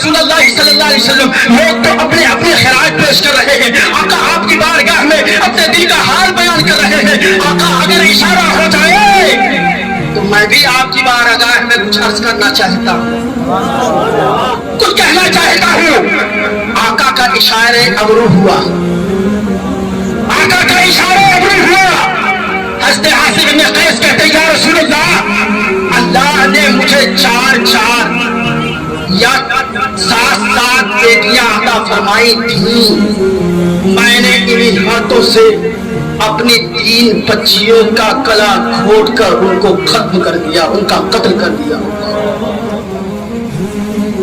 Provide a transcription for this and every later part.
رسول اللہ صلی اللہ علیہ وسلم لوگ تو اپنے اپنے خراج پیش کر رہے ہیں، آقا آپ کی بارگاہ میں اپنے دل کا حال بیان کر رہے ہیں، آقا اگر اشارہ ہو جائے تو میں بھی آپ کی بارگاہ میں کچھ عرض کرنا چاہتا ہوں، کچھ کہنا چاہتا ہوں۔ آقا کا اشارے ابرو ہوا، آقا کا اشارے ابرو ہوا۔ حضرت عاصم بن قیس کہتے یا رسول اللہ نے مجھے 4 یا 7 بیٹیاں عطا فرمائی تھیں، میں نے انہی ہاتھوں سے اپنی 3 بچیوں کا گلا گھونٹ کر ان کو ختم کر دیا، ان کا قتل کر دیا۔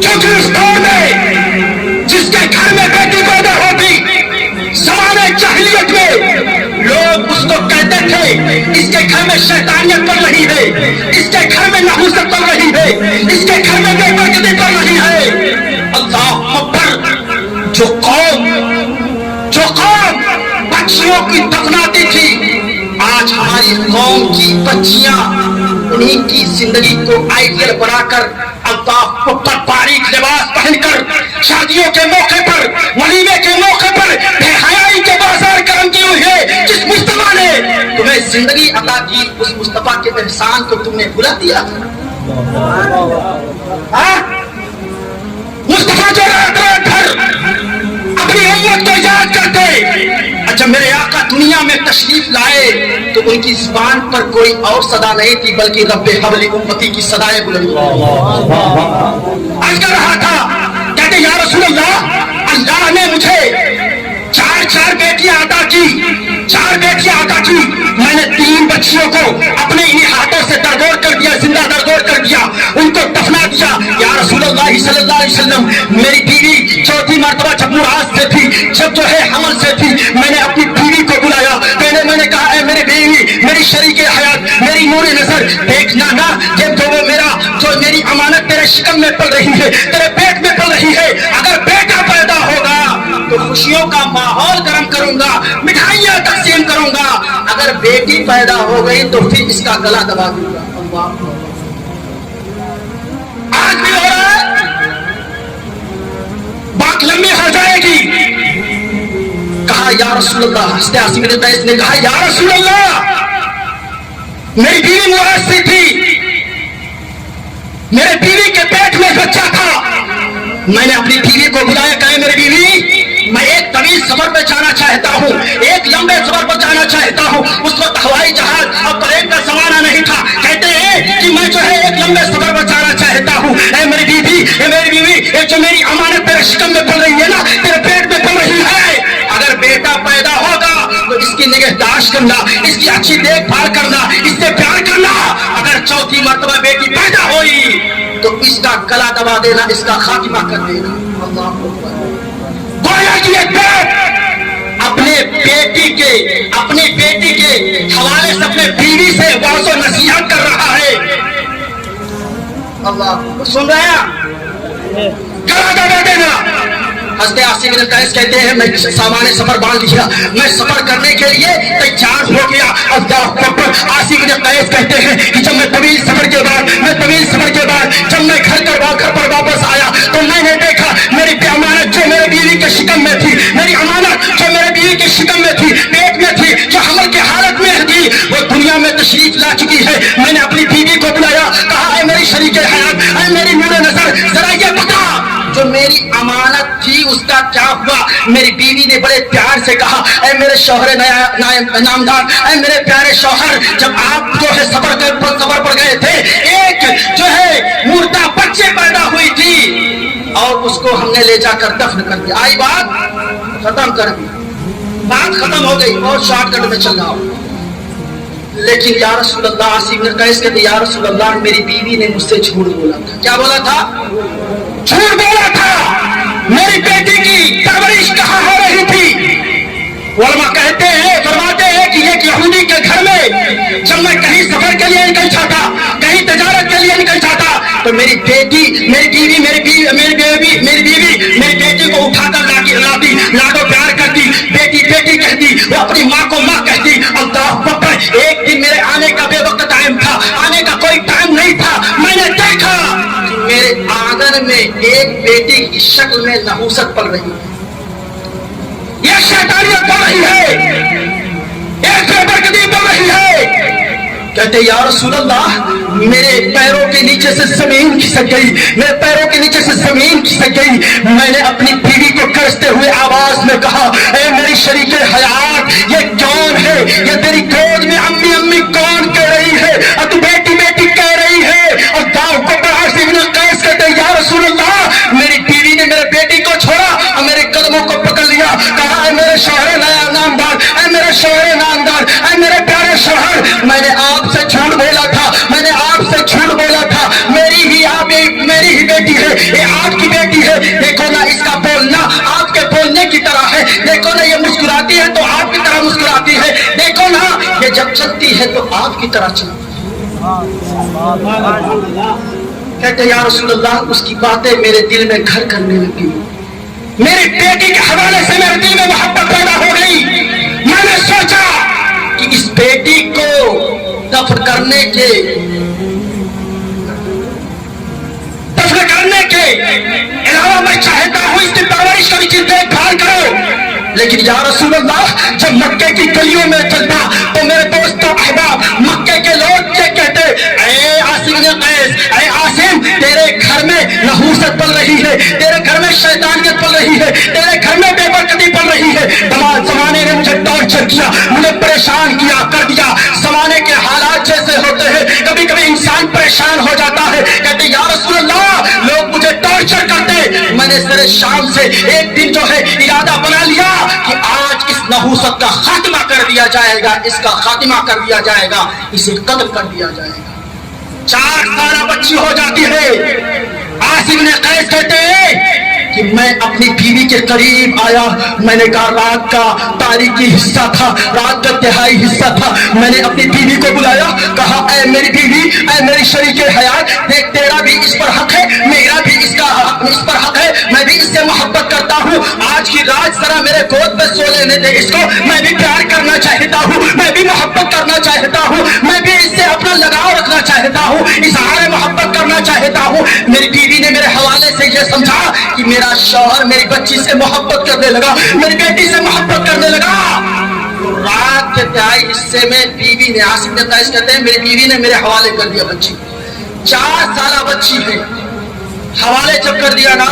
کیونکہ اس دور میں جس کے گھر میں بیٹی پیدا ہوتی، زمانے جاہلیت میں لوگ اس کو کہتے تھے اس کے گھر میں شیطانیت پڑ رہی ہے، اس کے گھر میں نحوست پڑ رہی ہے، اس کے گھر میں بے برکتی پڑ رہی ہے۔ اللہ اکبر! جو قوم بچیوں کی دفناتی تھی، آج ہماری قوم کی بچیاں انہیں کی زندگی کو آئیڈیل بنا کر اللہ اکبر باریک لباس پہن کر شادیوں کے موقع پر، ولیمے کے موقع پر بے حیائی کے بازار کرم کی ہوئی ہے۔ جس مصطفیٰ نے تمہیں زندگی عطا کی، اس مصطفیٰ کے احسان کو تم نے بھلا دیا۔ مصطفیٰ جو رات رات بھر اپنی امت کو یاد کرتے، جب میرے آقا دنیا میں تشریف لائے تو ان کی زبان پر کوئی اور صدا نہیں تھی بلکہ رب حبلی امتی کی صدائیں بلند عرض کر رہا تھا، کہتے یا رسول اللہ نے مجھے 4 بیٹیاں عطا کی، 4 بیٹیاں عطا کی، میں نے 3 بچیوں کو اپنے انہی ہاتھوں سے درگور کر دیا، زندہ درگور کر دیا، ان کو دفنا دیا۔ یا رسول اللہ صلی اللہ علیہ وسلم میری بیوی 4تھی مرتبہ جب مراد سے تھی، جب جو ہے حمل سے تھی، میں نے اپنی بیوی کو بلایا، میں نے کہا اے میری بیوی، میری شریک حیات، میری نور نظر، دیکھنا نا کہ جو میری امانت تیرے شکم میں پل رہی ہے، تیرے پیٹ میں پل رہی ہے، اگر بیٹا پیدا ہوگا تو خوشیوں کا ماحول گرم کروں گا، مٹھائیاں تقسیم کروں گا، اگر بیٹی پیدا ہو گئی تو پھر اس کا گلا دبا دوں گا۔ آج بھی ہو رہا ہے، بات لمبی ہو جائے گی۔ کہا یا رسول اللہ، حضرت عاصم بن قیس نے کہا یا رسول اللہ، میری بیوی مراثی تھی، میرے بیوی کے پیٹ میں بچہ تھا، میں نے اپنی بیوی کو بلایا، کہا میری بیوی میں ایک طویل سفر پہ جانا چاہتا ہوں، ایک لمبے سفر پر جانا چاہتا ہوں۔ اس وقت ہوائی جہاز اور پلیٹ کا زمانہ نہیں تھا، کہتے ہیں کہ میں جو ہے ایک لمبے سفر پر جانا چاہتا ہوں، اے میری بیوی، یہ جو میری امانت تیرے شکم میں پل رہی ہے نا، تیرے پیٹ میں پل رہی ہے، اگر بیٹا پیدا ہوگا تو اس کی نگہداشت کرنا، اس کی اچھی دیکھ بھال کرنا، اس سے پیار کرنا، اگر 4تھی مرتبہ بیٹی پیدا ہوئی تو اس کا گلا دبا دینا، اس کا خاتمہ کر دینا۔ اللہ اکبر! گویا کہ ایک باپ اپنی بیٹی کے حوالے سے اپنے بیوی سے واضح و نصیحت کر رہا ہے۔ اللہ سن رہے ہیں؟ گلا دبا دینا۔ حضرت عاصم بن قیس کہتے ہیں میں سامان سفر باندھ لیا، میں سفر کرنے کے لیے تیار ہو گیا۔ اللہ اکبر! عاصم بن قیس کہتے ہیں کہ جب میں طویل سفر کے بعد جب میں گھر پر واپس آیا تو میں نے دیکھا میری امانت جو میرے بیوی کے شکم میں تھی، میری امانت جو میرے بیوی کے شکم میں تھی، پیٹ میں تھی، جو حمل کی حالت میں تھی، وہ دنیا میں تشریف لا چکی ہے۔ میں نے اپنی بیوی کو بلایا، کہا اے میری شریک حیات، اے میری نور نظر، ذرا یہ بتا جو میری امانت تھی اس کا کیا ہوا؟ میری بیوی نے بڑے پیار سے کہا اے میرے شوہر نامدار، اے میرے پیارے شوہر، جب آپ جو ہے سفر پر گئے تھے، ایک جو ہے مردہ بچے پیدا ہوئی تھی اور اس کو ہم نے لے جا کر دفن کر دیا۔ آئی بات ختم کر دی، بات ختم ہو گئی، بہت شارٹ کٹ میں چل رہا ہوں۔ لیکن یا رسول اللہ، عاصم بن قیس کہتے یا رسول اللہ میری بیوی نے مجھ سے جھوٹ بولا تھا۔ کیا بولا تھا؟ جھوٹ بولا تھا۔ میری بیٹی کی پرورش کہاں ہو رہی تھی؟ علماء کہتے ہیں، فرماتے ہیں کہ ایک یہودی کے گھر میں جب میں کہیں سفر کے لیے نکل جاتا، کہیں تجارت کے لیے نکل جاتا تو میری بیٹی کو اٹھا کر لاتی، لاڈو پیار کرتی، بیٹی کہتی، وہ اپنی ماں کو ماں کہتی۔ اللہ اکبر! ایک دن میرے آنے کا بے وقت ٹائم تھا، آنے کا کوئی ٹائم نہیں تھا، میں نے دیکھا کہ میرے آنگن بدن میں ایک بیٹی کی شکل میں نحوست پل رہی ہے، یہ شیطانیت پل رہی ہے، ایک بے برکتی پل رہی ہے. کہتے یا رسول اللہ میرے پیروں کے نیچے سے زمین کھسک گئی، میرے پیروں کے نیچے سے زمین کھسک گئی. میں نے اپنی بیوی کو کرستے ہوئے آواز میں کہا اے میری شریک حیات، یہ کون ہے؟ یہ تیری گود میں امی امی کون کہہ رہی ہے اور تو بیٹی بیٹی کہہ رہی ہے؟ اور داؤد کو عاصم بن قیس کہتے یا رسول اللہ میری بیوی نے میرے بیٹی کو چھوڑا اور میرے قدموں کو پکڑ لیا. کہا اے میرے شوہر نامدار، اے میرے شوہر نامدار، اے میرے پیارے شوہر، میں نے آپ سے جھوٹ بولا تھا، میں نے آپ سے جھوٹ بولا تھا، میری ہی بیٹی ہے، یہ آپ کی بیٹی ہے. دیکھو نا اس کا بولنا آپ کے بولنے کی طرح ہے، دیکھو نا یہ مسکراتی ہے تو آپ کی طرح مسکراتی ہے، دیکھو نا یہ جب چلتی ہے تو آپ کی طرح چلتی ہے. کہتے یا رسول اللہ اس کی باتیں میرے دل میں گھر کرنے لگی، میری بیٹی کے حوالے سے میرے دل میں محبت پیدا ہو گئی. میں نے سوچا کہ اس بیٹی کو دفن کرنے کے علاوہ میں چاہتا ہوں اس کی پرورش کا بھی دیکھ بھال کرو. لیکن یا رسول اللہ جب مکے کی گلیوں میں چلتا تو میرے دوستوں احباب مکے کے لوگ یہ کہتے اے عاصم بن قیس، اے عاصم تیرے گھر میں نحوست پل رہی ہے، تیرے گھر میں شیطانیت پل رہی ہے، تیرے گھر میں بے برکتی پل رہی ہے. زمانے نے مجھے ٹارچر کیا، مجھے پریشان کیا کر دیا. زمانے کے حالات جیسے ہوتے ہیں کبھی کبھی انسان پریشان ہو جاتا ہے. کہتے یا رسول اللہ لوگ مجھے ٹارچر کرتے. میں نے سر شام سے ایک دن جو ہے ارادہ بنا لیا کہ آج اس نحوست کا خاتمہ کر دیا جائے گا، اس کا خاتمہ کر دیا جائے گا، اسے قتل کر دیا جائے گا. 4 سالہ بچی ہو جاتی ہے. عاصم بن قیس کہتے ہیں کہ میں اپنی بیوی کے قریب آیا. میں نے کہا رات کا تاریخی حصہ تھا، رات کا تہائی حصہ تھا. میں نے اپنی بیوی کو بلایا، کہا اے میری بیوی، اے میری شریک حیات، دیکھ تیرا بھی اس پر حق ہے، میرا بھی اس پر حق ہے، میں بھی اس سے محبت کرتا ہوں. آج کی رات ذرا میرے گود میں سو لینے دے اس کو، میں بھی پیار کرنا چاہتا ہوں، میں بھی محبت کرنا چاہتا ہوں، میں بھی اس سے اپنا لگاؤ رکھنا چاہتا ہوں، اظہار محبت کرنا چاہتا ہوں. میری بیوی نے میرے حوالے سے یہ سمجھا کہ میرا شوہر میری بچی سے محبت کرنے لگا، میری بیٹی سے محبت کرنے لگا. رات کے تہائی حصے میں بیوی نے، عاصم بن قیس کہتے ہیں میری بیوی نے میرے حوالے کر دیا بچی. 4 سالہ بچی ہے، حوالے جب کر دیا نا،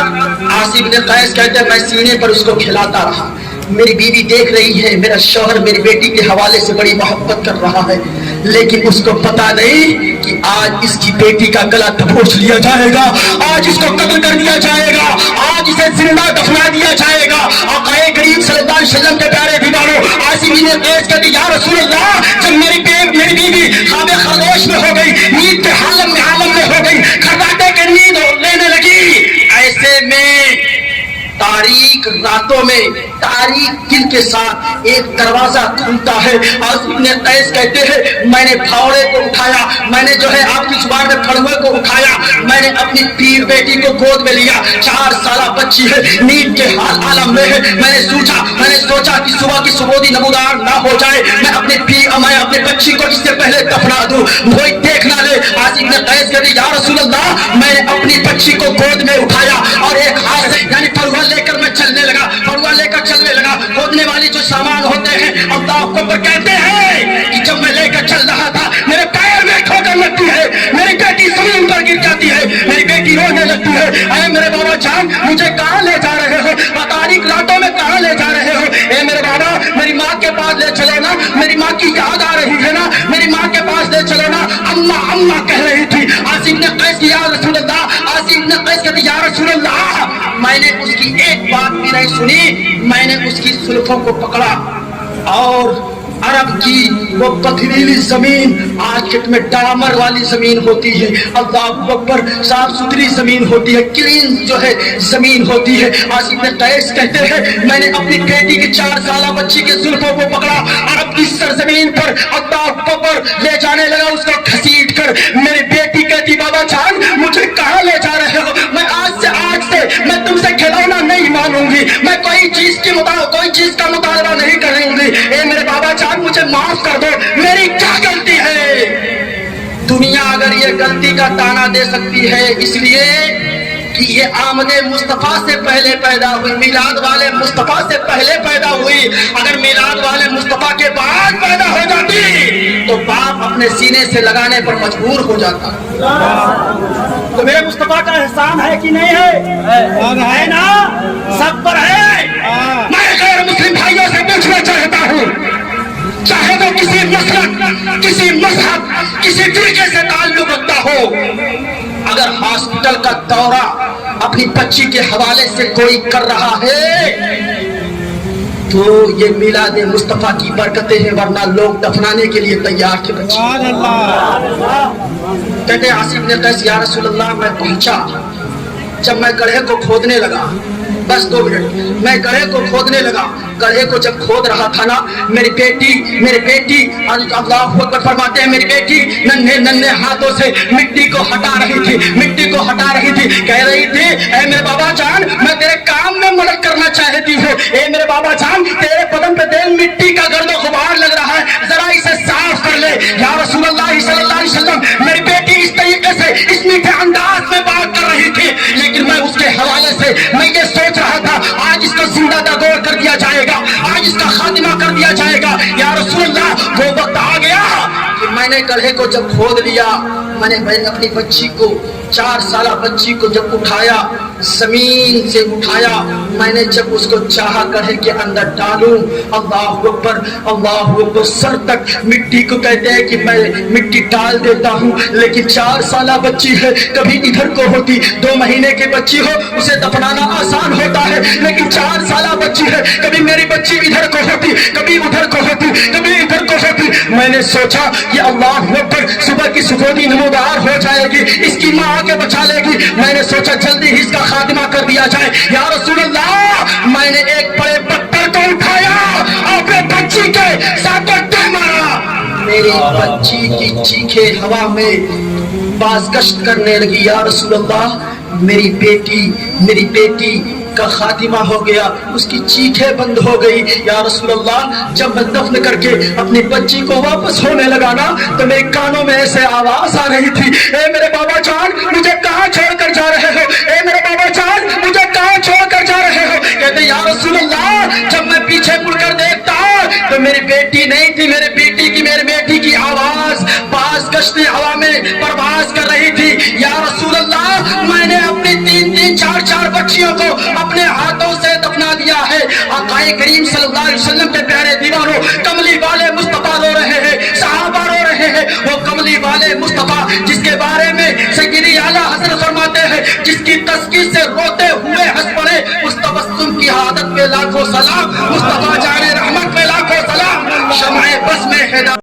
عاصم بن قیس کہتے ہیں میں سینے پر اس کو کھلاتا رہا. میری بیوی دیکھ رہی ہے میرا شوہر میری بیٹی کے حوالے سے بڑی محبت کر رہا ہے، لیکن اس کو پتا نہیں کہ آج اس کی بیٹی کا گلا دبوچ لیا جائے گا، آج اس کو قتل کر دیا جائے گا، آج اسے زندہ دفنا دیا جائے گا. آقا کریم صلی اللہ علیہ وسلم کے پیارے دیوانوں، عاصم بن قیس کہتے یا رسول اللہ جب میری بیوی خواب خرگوش میں ہو گئی، نیند کے عالم میں ہو گئی، کھٹاٹے کے نیند لینے لگی، ایسے میں تاریک راتوں میں تاریک دل کے ساتھ ایک دروازہ کھلتا ہے. عاصم بن قیس کہتے ہیں میں نے پھاوڑے کو اٹھایا، میں نے جو ہے آپ کی زبان میں پھڑوے کو اٹھایا، میں نے اپنی پیر بیٹی کو گود میں لیا. 4 سالہ بچی ہے، نیند کے عالم میں ہے. میں نے سوچا کہ صبح کی سبودی نمودار نہ ہو جائے، میں اپنے بچی کو اس سے پہلے دفنا دوں، کوئی دیکھ نہ لے. عاصم بن قیس کہتے یا رسول اللہ میں نے اپنی بچی کو گود میں اٹھایا اور ایک ہاتھ سے یعنی پھڑوا لے کر میں چلنے لگا. کودنے والی جو سامان ہوتے ہیں اللہ اکبر کہتے ہیں کہ جب میں لے کر چل رہا تھا میرے پیر میں ٹھوکر لگتی ہے، میری بیٹی زمین پر گر جاتی ہے، میری بیٹی رونے لگتی ہے. اے میرے بابا جان مجھے کہاں لے جا رہے ہو؟ تاریک راتوں میں کہاں لے جا رہے ہو؟ اے میرے بابا میری ماں کے پاس لے چلو نا، میری ماں کی یاد آ رہی ہے نا، میری ماں کے پاس لے چلو نا، اماں کہہ رہی تھی. عاصم نے قیس کی یا رسول اللہ، عاصم نے قیس کہتی یا رسول اللہ میں نے اس کی ایک بات بھی نہیں سنی، میں نے اس کی زلفوں کو پکڑا اور عرب کی وہ پتھریلی زمین آج میں ڈامر والی زمین ہوتی ہے، اللہ اکبر صاف ستھری زمین ہوتی ہے، کلین جو ہے زمین ہوتی ہے. عاصم بن قیس کہتے ہیں میں نے اپنی بیٹی کی 4 سالہ بچی کے زلفوں کو پکڑا، عرب کی سرزمین پر اللہ اکبر لے جانے لگا اس کو گھسیٹ کر. میری بیٹی کہتی بابا جان مجھے کہاں لے جا رہے ہو؟ میں آج سے میں تم سے کھلونا نہیں مانوں گی، میں کوئی چیز کا مطالبہ نہیں کروں گی. اے میرے بابا جان مجھے معاف کر دو، میری کیا غلطی ہے؟ دنیا اگر یہ غلطی کا تانا دے سکتی ہے اس لیے کہ یہ آمد مصطفیٰ سے پہلے پیدا ہوئی، میلاد والے مصطفیٰ سے پہلے پیدا ہوئی. اگر میلاد والے مصطفیٰ کے بعد پیدا ہو جاتی تو باپ اپنے سینے سے لگانے پر مجبور ہو جاتا. تو میرے مصطفیٰ کا احسان ہے کہ نہیں ہے نا؟ سب پر ہے. میں غیر مسلم بھائیوں سے پوچھنا چاہتا ہوں، چاہے وہ کسی مسلک، کسی مذہب، کسی فرقے سے تعلق رکھتا ہو، اگر ہاسپٹل کا دورہ اپنی بچی کے حوالے سے کوئی کر رہا ہے تو یہ میلاد مصطفیٰ کی برکتیں ہیں، ورنہ لوگ دفنانے کے لیے تیار تھے. بچے کہتے عاصم بن قیس یا رسول اللہ میں پہنچا، جب میں گڑھے کو کھودنے لگا، بس 2 منٹ، میں گڑھے کو کھودنے لگا، گڑھے کو جب کھود رہا تھا نا، میری بیٹی اللہ اکبر فرماتے ہیں، میری بیٹی ننھے ہاتھوں سے مٹی کو ہٹا رہی تھی، کہہ رہی تھی اے میرے بابا جان میں تیرے کام میں مدد کرنا چاہتی ہوں، اے میرے بابا جان تیرے بدن پہ دل مٹی کا گرد و غبار لگ رہا ہے، ذرا اسے صاف کر لے یا رسول اللہ صلی اللہ علیہ وسلم. میری بیٹی اس طریقے سے اس میٹھے انداز میں بات کر رہی تھی، لیکن میں اس کے حوالے سے میں یہ سوچ رہا تھا آج اس کو زندہ داغور کر دیا جائے گا، آج اس کا خاتمہ کر دیا جائے گا. یا رسول اللہ وہ وقت آ گیا کہ میں نے گڑھے کو جب کھود لیا، میں نے اپنی بچی کو 4 سالہ بچی کو جب اٹھایا، زمین سے اٹھایا، میں نے جب اس کو چاہا گڑھے کے اندر ڈالوں، اللہ اکبر سر تک مٹی کو کہتے ہیں کہ میں مٹی ڈال دیتا ہوں، لیکن 4 سالہ بچی ہے، کبھی ادھر کو ہوتی، 2 مہینے کی بچی ہو اسے دفنانا آسان ہوتا ہے، لیکن 4 سالہ بچی ہے، کبھی میری بچی ادھر کو ہوتی، کبھی ادھر کو ہوتی، کبھی ادھر کو ہوتی. میں نے سوچا کہ اللہ اکبر صبح کی سفیدی نمودار ہو جائے گی، اس کی ماں آ کے بچا لے گی. میں نے سوچا جلدی ہی اس کا خاتمہ کر دیا جائے. یا رسول اللہ میں نے ایک بڑے پتھر کو اٹھایا اور اپنے بچی کے ساتھ مارا، میری بچی کی چیخیں ہوا میں بازگشت کرنے لگی. یا رسول اللہ میری بیٹی کا خاتمہ ہو گیا، اس کی چیخیں بند ہو گئی. یا رسول اللہ جب میں دفن کر کے اپنی بچی کو واپس ہونے لگا نا تو میرے کانوں میں ایسے آواز آ رہی تھی، اے میرے بابا جان مجھے کہاں چھوڑ کر جا رہے ہو، اے میرے بابا جان مجھے کہاں چھوڑ کر جا رہے ہو. کہتے یا رسول اللہ جب میں پیچھے مڑ کر دیکھتا تو میری بیٹی نہیں تھی، میری بیٹی کی آواز باز گشت ہوا میں پرواز کر رہی تھی. یا رسول اللہ میں نے اپنی 3 4 بچیوں کو اپنے ہاتھوں سے دفنا دیا ہے. آقا کریم صلی اللہ علیہ وسلم کے پیارے دیوانوں، کملی والے مصطفیٰ رو رہے ہیں، صحابہ رو رہے ہیں، وہ کملی والے مصطفیٰ جس